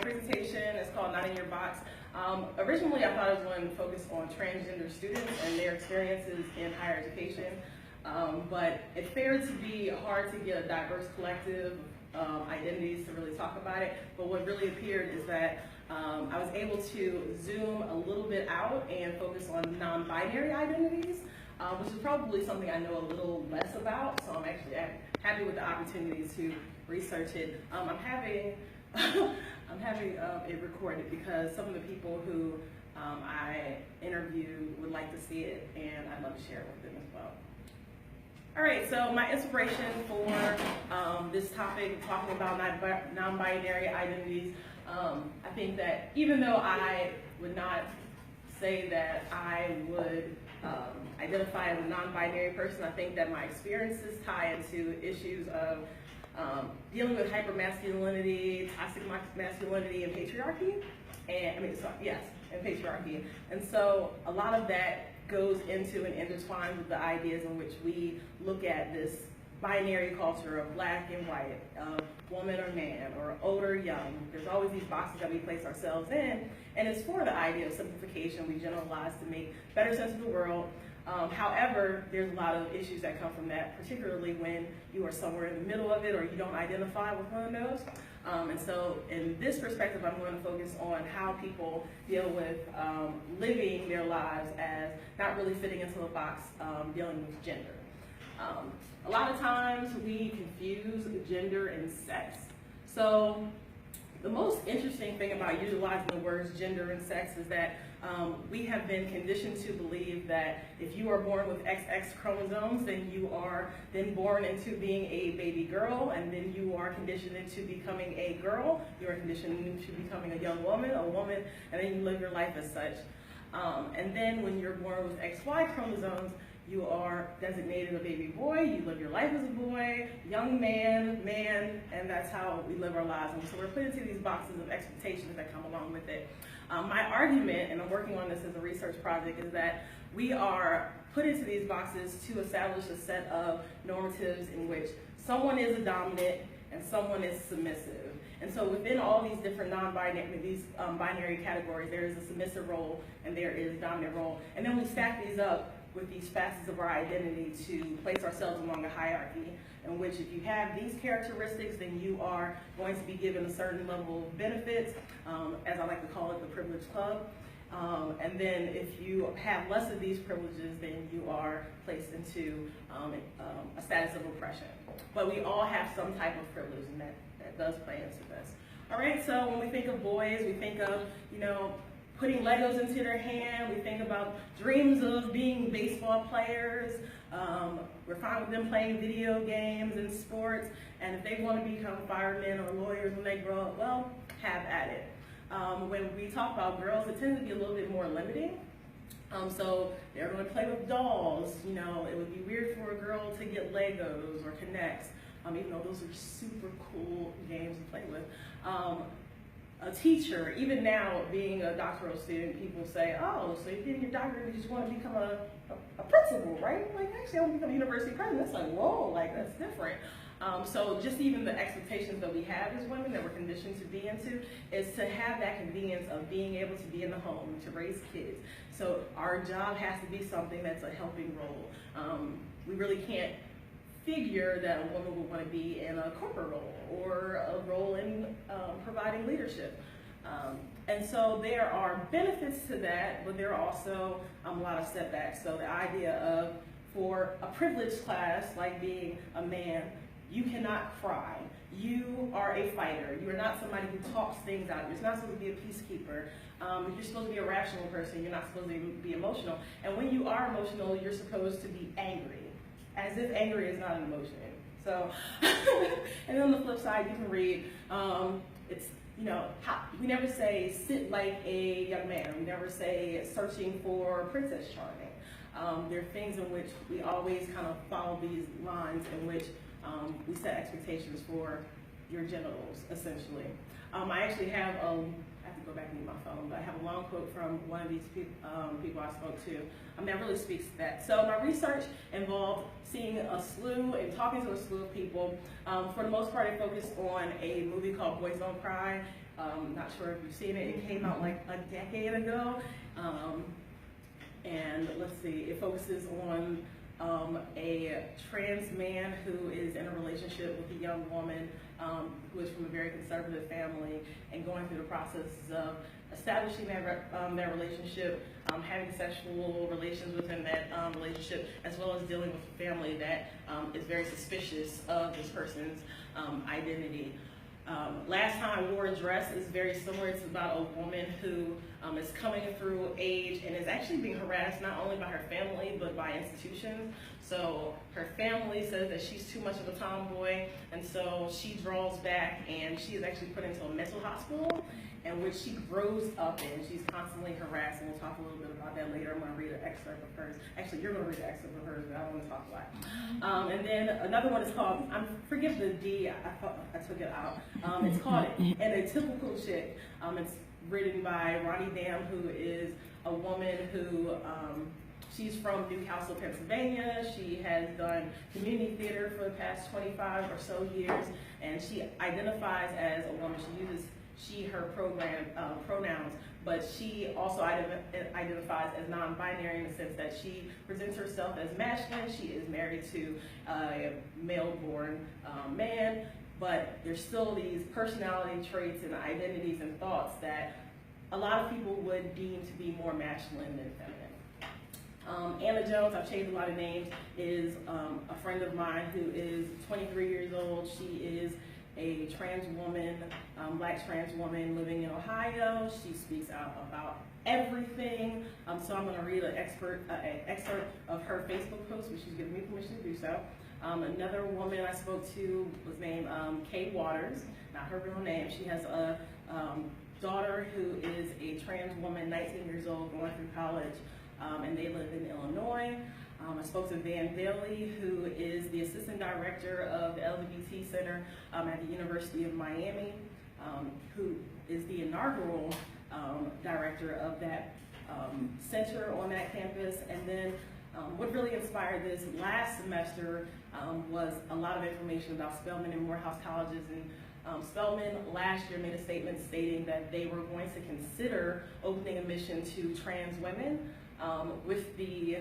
presentation is called Not in Your Box. Originally, I thought I was going to focus on transgender students and their experiences in higher education, but it fared to be hard to get a diverse collective identities to really talk about it. But what really appeared is that I was able to zoom a little bit out and focus on non-binary identities, which is probably something I know a little less about, so I'm actually happy with the opportunity to research it. I'm having it recorded because some of the people who I interviewed would like to see it, and I'd love to share it with them as well. All right, so my inspiration for this topic, talking about non-binary identities, I think that even though I would not say that I would identify as a non-binary person, I think that my experiences tie into issues of dealing with hypermasculinity, toxic masculinity, and patriarchy, and patriarchy. And so a lot of that goes into and intertwines with the ideas in which we look at this binary culture of black and white, of woman or man, or old or young. There's always these boxes that we place ourselves in, and it's for the idea of simplification. We generalize to make better sense of the world. However, there's a lot of issues that come from that, particularly when you are somewhere in the middle of it or you don't identify with one of those. And so in this perspective, I'm going to focus on how people deal with living their lives as not really fitting into a box, dealing with gender. A lot of times we confuse gender and sex. So the most interesting thing about utilizing the words gender and sex is that we have been conditioned to believe that if you are born with XX chromosomes, then you are then born into being a baby girl, and then you are conditioned into becoming a girl, you are conditioned into becoming a young woman, and then you live your life as such. And then when you're born with XY chromosomes, you are designated a baby boy, you live your life as a boy, young man, and that's how we live our lives. And so we're put into these boxes of expectations that come along with it. My argument, and I'm working on this as a research project, is that we are put into these boxes to establish a set of normatives in which someone is a dominant and someone is submissive. And so within all these different binary categories, there is a submissive role and there is a dominant role. And then we stack these up with these facets of our identity to place ourselves along a hierarchy in which if you have these characteristics, then you are going to be given a certain level of benefits, as I like to call it, the privilege club. And then if you have less of these privileges, then you are placed into a status of oppression. But we all have some type of privilege, and that does play into this. All right, so when we think of boys, we think of, putting Legos into their hand. We think about dreams of being baseball players. We're fine with them playing video games and sports. And if they want to become firemen or lawyers when they grow up, well, have at it. When we talk about girls, it tends to be a little bit more limiting. So they're going to play with dolls. It would be weird for a girl to get Legos or Connects, even though those are super cool games to play with. A teacher, even now being a doctoral student, people say, oh, so you're getting your doctorate, you just want to become a principal, right? Like, actually, I want to become a university president. It's like, whoa, like, that's different. So just even the expectations that we have as women that we're conditioned to be into is to have that convenience of being able to be in the home, to raise kids. So our job has to be something that's a helping role. We really can't figure that a woman would want to be in a corporate role or a role in providing leadership. And so there are benefits to that, but there are also a lot of setbacks. So the idea of, for a privileged class, like being a man, you cannot cry. You are a fighter. You are not somebody who talks things out. You're not supposed to be a peacekeeper. You're supposed to be a rational person. You're not supposed to be emotional. And when you are emotional, you're supposed to be angry, as if angry is not an emotion. So, and then on the flip side, you can read, we never say sit like a young man. We never say searching for Princess Charming. There are things in which we always kind of follow these lines in which we set expectations for your genitals, essentially. I actually have, I have to go back and get my phone, but I have a long quote from one of these people I spoke to. That really speaks to that. So my research involved seeing a slew and talking to a slew of people. For the most part, I focused on a movie called Boys Don't Cry. Not sure if you've seen it. It came out like a decade ago. And let's see, it focuses on a trans man who is in a relationship with a young woman who is from a very conservative family, and going through the process of establishing their relationship, having sexual relations within that relationship, as well as dealing with a family that is very suspicious of this person's identity. Last Time I Wore a Dress is very similar. It's about a woman who is coming through age and is actually being harassed not only by her family but by institutions. So her family says that she's too much of a tomboy, and so she draws back, and she is actually put into a mental hospital in which she grows up in. She's constantly harassed, and we'll talk a little bit about that later. I'm going to read an excerpt of hers. Actually, you're going to read an excerpt of hers, but I don't want to talk about it. And then another one is called, forgive the D, I thought I took it out. It's called And a Typical Chick. It's written by Ronnie Dam, who is a woman who, she's from Newcastle, Pennsylvania. She has done community theater for the past 25 or so years, and she identifies as a woman. She uses her pronouns, but she also identifies as non-binary in the sense that she presents herself as masculine. She is married to a male-born man, but there's still these personality traits and identities and thoughts that a lot of people would deem to be more masculine than feminine. Anna Jones, I've changed a lot of names, is a friend of mine who is 23 years old. She is a trans woman, black trans woman living in Ohio. She speaks out about everything. So I'm going to read an excerpt of her Facebook post, which she's given me permission to do so. Another woman I spoke to was named Kay Waters, not her real name. She has a daughter who is a trans woman, 19 years old, going through college, and they live in Illinois. I spoke to Van Daly, who is the assistant director of the LGBT Center at the University of Miami, who is the inaugural director of that center on that campus. And then what really inspired this last semester was a lot of information about Spelman and Morehouse colleges. And Spelman last year made a statement stating that they were going to consider opening admission to trans women with the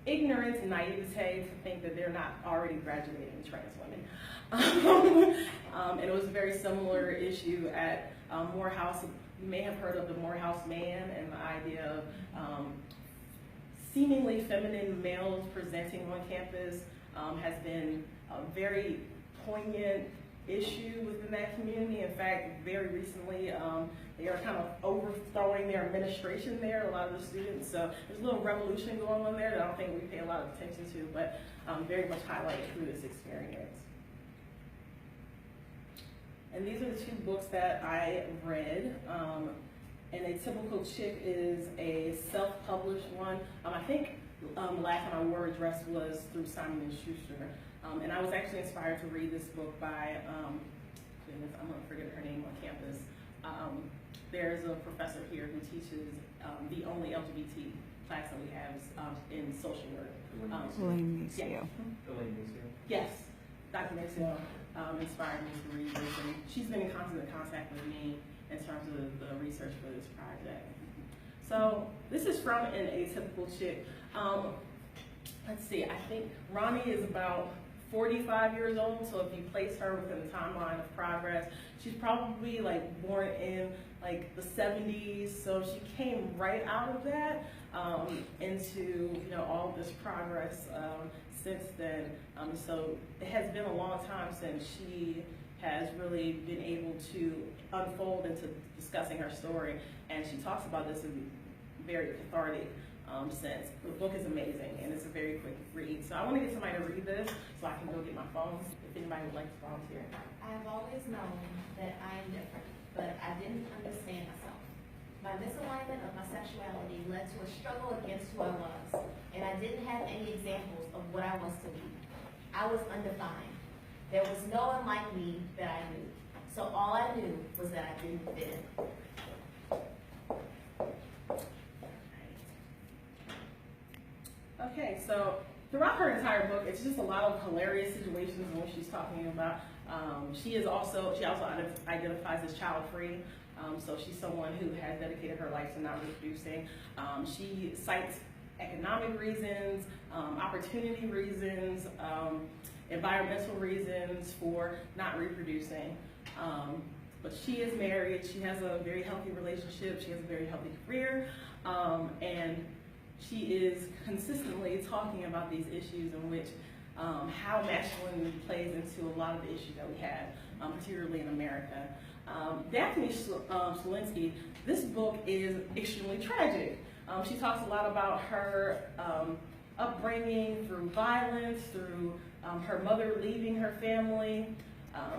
ignorance and naivete to think that they're not already graduating trans women. And it was a very similar issue at Morehouse. You may have heard of the Morehouse Man and the idea of seemingly feminine males presenting on campus has been a very poignant issue within that community. In fact, very recently, they are kind of overthrowing their administration there, a lot of the students. So there's a little revolution going on there that I don't think we pay a lot of attention to, but very much highlighted through this experience. And these are the two books that I read. And A Typical Chick is a self-published one. I think the last time I wore a dress was through Simon & Schuster. And I was actually inspired to read this book by, goodness, I'm going to forget her name on campus. There's a professor here who teaches the only LGBT class that we have in social work. Elaine Maceo. Yes, Dr. Maceo inspired me to read this, and she's been in constant contact with me in terms of the research for this project. So this is from an Atypical Chick. Let's see, I think Ronnie is about 45 years old, so if you place her within the timeline of progress, she's probably like born in like the 70s, so she came right out of that into all of this progress since then. So it has been a long time since she has really been able to unfold into discussing her story, and she talks about this in very cathartic sense. The book is amazing, and it's a very quick read. So I want to get somebody to read this so I can go get my phone if anybody would like to volunteer. I have always known that I am different, but I didn't understand myself. My misalignment of my sexuality led to a struggle against who I was, and I didn't have any examples of what I was to be. I was undefined. There was no one like me that I knew. So all I knew was that I didn't fit in. Okay, so throughout her entire book, it's just a lot of hilarious situations in which she's talking about. She also identifies as child-free, so she's someone who has dedicated her life to not reproducing. She cites economic reasons, opportunity reasons, environmental reasons for not reproducing. But she is married, she has a very healthy relationship, she has a very healthy career, and she is consistently talking about these issues in which how masculinity plays into a lot of the issues that we have, particularly in America. Daphne Selinsky, this book is extremely tragic. She talks a lot about her upbringing through violence, through her mother leaving her family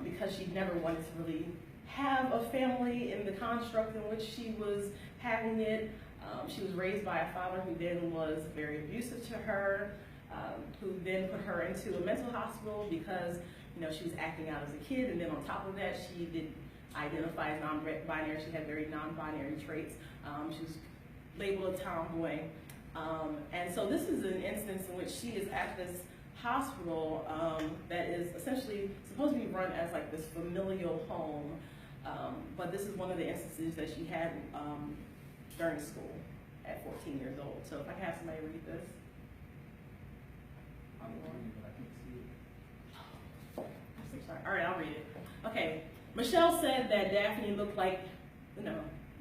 because she never wanted to really have a family in the construct in which she was having it. She was raised by a father who then was very abusive to her, who then put her into a mental hospital because she was acting out as a kid, and then on top of that, she did identify as non-binary. She had very non-binary traits. She was labeled a tomboy. And so this is an instance in which she is at this hospital that is essentially supposed to be run as like this familial home, but this is one of the instances that she had during school at 14 years old. So if I can have somebody read this. Sorry. All right, I'll read it. Okay. Michelle said that Daphne looked like,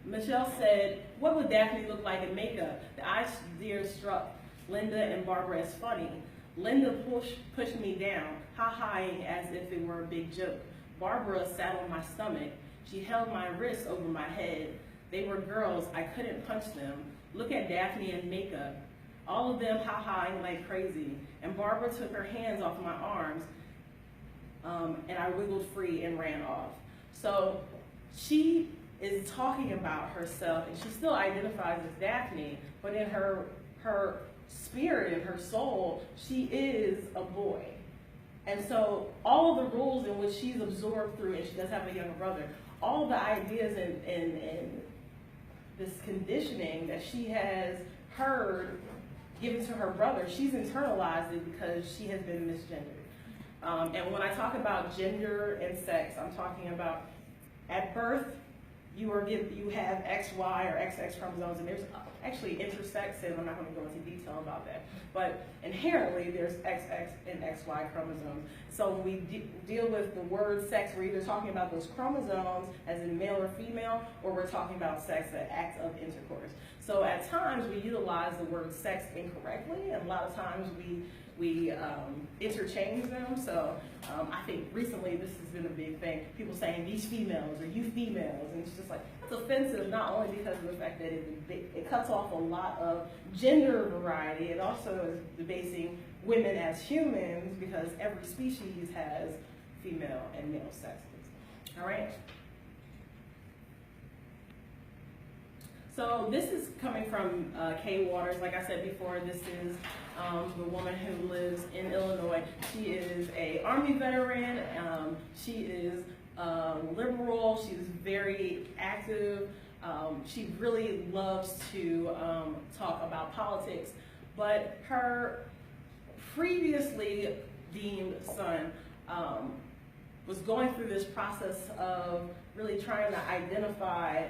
Michelle said, what would Daphne look like in makeup? The idea struck Linda and Barbara as funny. Linda pushed me down, ha-haing as if it were a big joke. Barbara sat on my stomach. She held my wrists over my head. They were girls, I couldn't punch them. Look at Daphne in makeup. All of them ha-haing like crazy. And Barbara took her hands off my arms, and I wiggled free and ran off. So she is talking about herself, and she still identifies as Daphne, but in her spirit, in her soul, she is a boy. And so all of the rules in which she's absorbed through, and she does have a younger brother, all the ideas and this conditioning that she has heard given to her brother, she's internalized it because she has been misgendered. And when I talk about gender and sex, I'm talking about at birth, you have XY or XX chromosomes, and there's actually intersex, and I'm not going to go into detail about that. But inherently, there's XX and XY chromosomes. So when we deal with the word sex, we're either talking about those chromosomes as in male or female, or we're talking about sex, the act of intercourse. So at times we utilize the word sex incorrectly, and a lot of times we interchange them. So I think recently this has been a big thing. People saying these females or you females, and it's just like, that's offensive, not only because of the fact that it cuts off a lot of gender variety, it also is debasing women as humans because every species has female and male sexes. All right? So this is coming from Kay Waters. Like I said before, this is the woman who lives in Illinois. She is an Army veteran. She is liberal. She is very active. She really loves to talk about politics. But her previously deemed son was going through this process of really trying to identify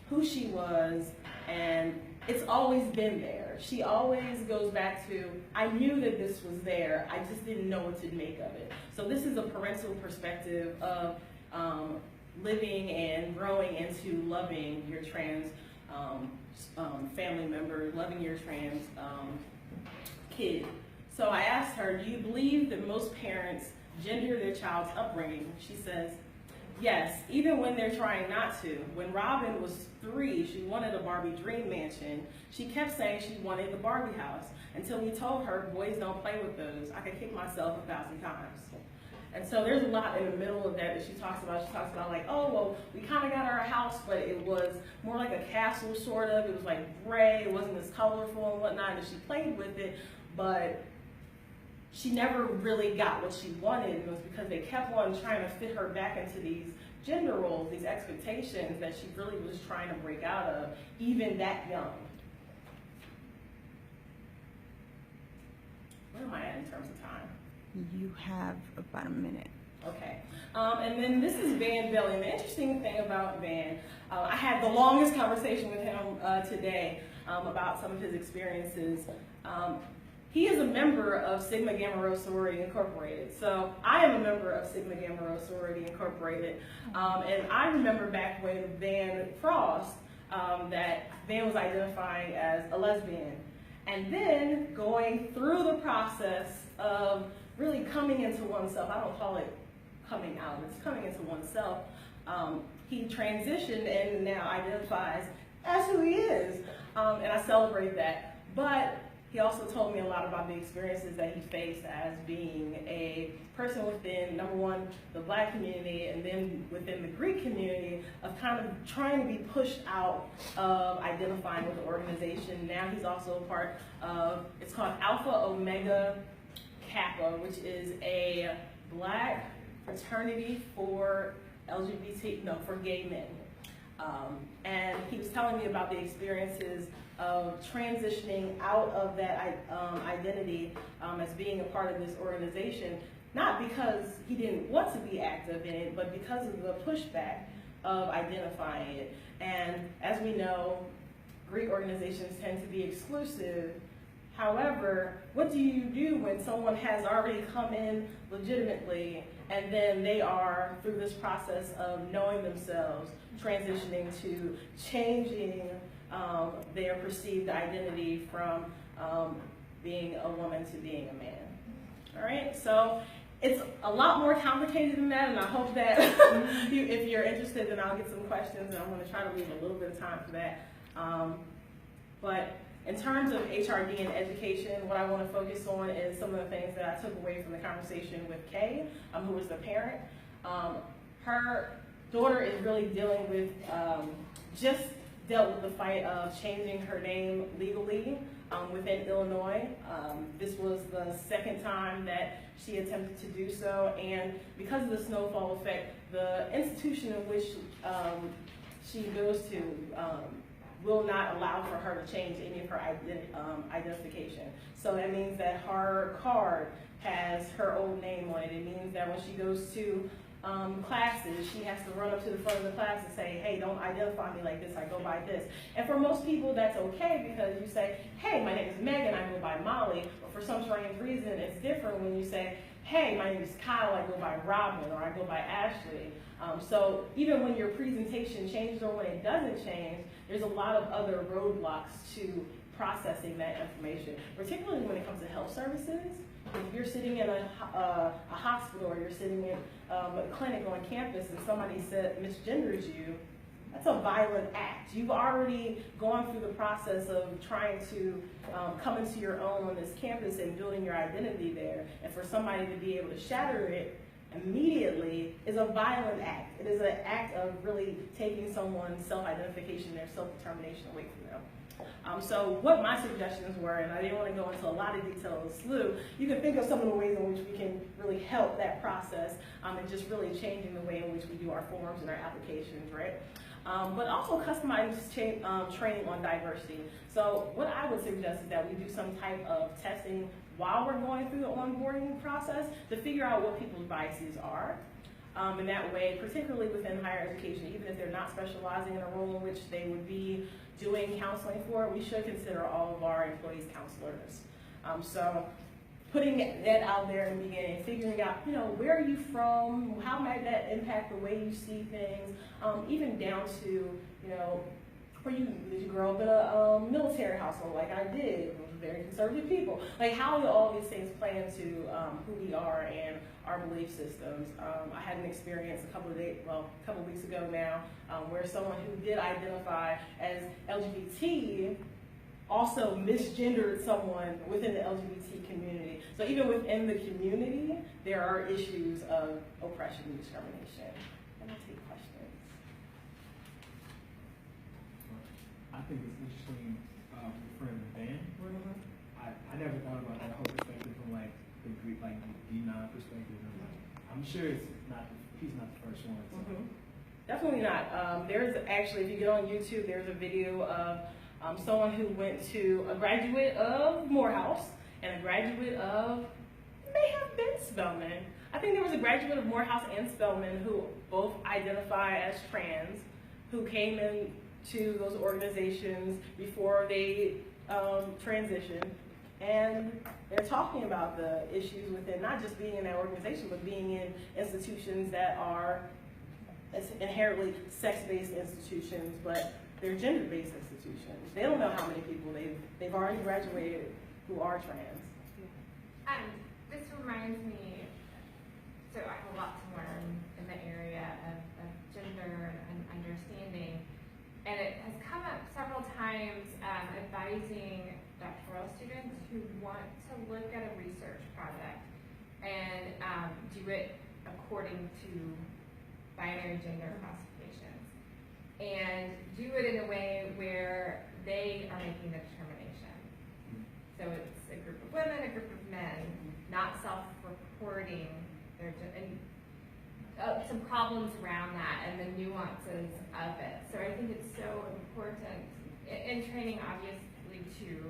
who she was, and it's always been there. She always goes back to, I knew that this was there, I just didn't know what to make of it. So this is a parental perspective of living and growing into loving your trans family member, loving your trans kid. So I asked her, do you believe that most parents gender their child's upbringing? She says, yes, even when they're trying not to. When Robin was 3, she wanted a Barbie dream mansion. She kept saying she wanted the Barbie house until we told her boys don't play with those. I could kick myself 1,000 times. And so there's a lot in the middle of that she talks about. She talks about like, oh, well, we kind of got our house, but it was more like a castle, sort of. It was like gray, it wasn't as colorful and whatnot, and she played with it, but she never really got what she wanted. It was because they kept on trying to fit her back into these gender roles, these expectations that she really was trying to break out of, even that young. Where am I at in terms of time? You have about a minute. Okay. And then this is Van Bailey. And the interesting thing about Van, I had the longest conversation with him today about some of his experiences. He is a member of Sigma Gamma Rho Sorority Incorporated. So I am a member of Sigma Gamma Rho Sorority Incorporated. And I remember back when Van Frost, that Van was identifying as a lesbian. And then going through the process of really coming into oneself. I don't call it coming out, it's coming into oneself. He transitioned and now identifies as who he is. And I celebrate that. But he also told me a lot about the experiences that he faced as being a person within, number one, the Black community, and then within the Greek community, of kind of trying to be pushed out of identifying with the organization. Now he's also a part of, it's called Alpha Omega Kappa, which is a Black fraternity for for gay men. And he was telling me about the experiences of transitioning out of that identity as being a part of this organization, not because he didn't want to be active in it, but because of the pushback of identifying it. And as we know, Greek organizations tend to be exclusive. However, what do you do when someone has already come in legitimately and then they are, through this process of knowing themselves, transitioning to changing their perceived identity from being a woman to being a man? All right, so it's a lot more complicated than that, and I hope that if you're interested, then I'll get some questions, and I'm going to try to leave a little bit of time for that. But in terms of HRD and education, what I want to focus on is some of the things that I took away from the conversation with Kay, who was the parent. Her daughter is really dealing with, just dealt with the fight of changing her name legally within Illinois. This was the second time that she attempted to do so, and because of the snowfall effect, the institution in which she goes to will not allow for her to change any of her identification. So that means that her card has her old name on it. It means that when she goes to classes, she has to run up to the front of the class and say, hey, don't identify me like this, I go by this. And for most people, that's okay because you say, hey, my name is Megan, I go by Molly. But for some strange reason, it's different when you say, hey, my name is Kyle, I go by Robin, or I go by Ashley. So even when your presentation changes or when it doesn't change, there's a lot of other roadblocks to processing that information, particularly when it comes to health services. If you're sitting in a hospital or you're sitting in a clinic on campus and somebody misgenders you, that's a violent act. You've already gone through the process of trying to come into your own on this campus and building your identity there. And for somebody to be able to shatter it immediately is a violent act. It is an act of really taking someone's self-identification, their self-determination away from them. So what my suggestions were, and I didn't want to go into a lot of detail of slew, you can think of some of the ways in which we can really help that process and just really changing the way in which we do our forms and our applications, right? But also customized training on diversity. So what I would suggest is that we do some type of testing while we're going through the onboarding process to figure out what people's biases are. In that way, particularly within higher education, even if they're not specializing in a role in which they would be doing counseling for, we should consider all of our employees counselors. So putting that out there in the beginning, figuring out, where are you from? How might that impact the way you see things? Even down to, did you grow up in a military household like I did? Very conservative people. Like, how do all these things play into who we are and our belief systems? I had an experience a couple of weeks ago now, where someone who did identify as LGBT also misgendered someone within the LGBT community. So even within the community, there are issues of oppression and discrimination. And I'll take questions. I think it's interesting referring to the band. I never thought about that whole perspective from like the Greek, like the D9 perspective. And I'm sure he's not the first one to Definitely not. There's actually, if you get on YouTube, there's a video of someone who went to a graduate of Morehouse and a graduate of, may have been Spelman. I think there was a graduate of Morehouse and Spelman who both identify as trans, who came into those organizations before they transitioned. And they're talking about the issues within not just being in that organization, but being in institutions that are inherently sex-based institutions, but they're gender-based institutions. They don't know how many people they've already graduated who are trans. This reminds me, so I have a lot to learn in the area of gender and understanding, and it has come up several times advising doctoral students who want to look at a research project and do it according to binary gender classifications, and do it in a way where they are making the determination. So it's a group of women, a group of men, not self-reporting their and some problems around that and the nuances of it. So I think it's so important in training, obviously, too,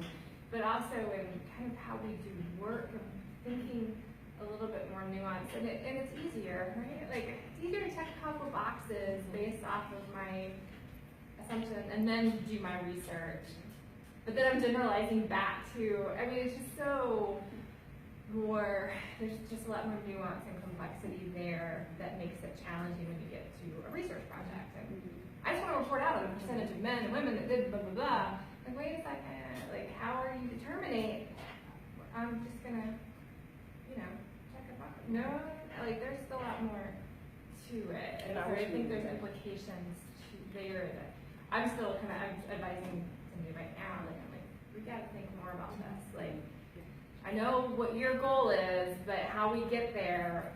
but also in kind of how we do work of thinking a little bit more nuanced, and it's easier, right? Like, it's easier to check a couple boxes based off of my assumption and then do my research. But then I'm generalizing back to, I mean, it's just so more, there's just a lot more nuance and complexity there that makes it challenging when you get to a research project. And I just want to report out on the percentage of men and women that did blah, blah, blah. Like, wait a second, like, how are you determining? I'm just gonna, check a box. No, like, there's still a lot more to it. And so I think there's implications to there that I'm still I'm advising somebody right now, like, I'm like, we gotta think more about this. Like, I know what your goal is, but how we get there,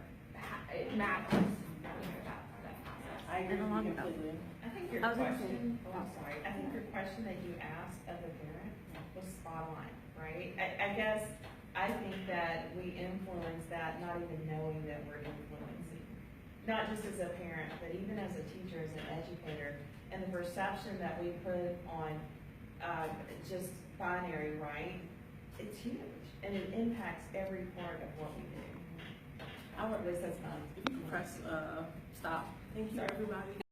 it matters. That process. I agree with you completely. I think your question, I'm sorry, I think your question that you asked of the parent was spot on, right? I guess I think that we influence that not even knowing that we're influencing. Not just as a parent, but even as a teacher, as an educator, and the perception that we put on just binary, right? It's huge, and it impacts every part of what we do. I want this as if you can press stop. Thank you, everybody.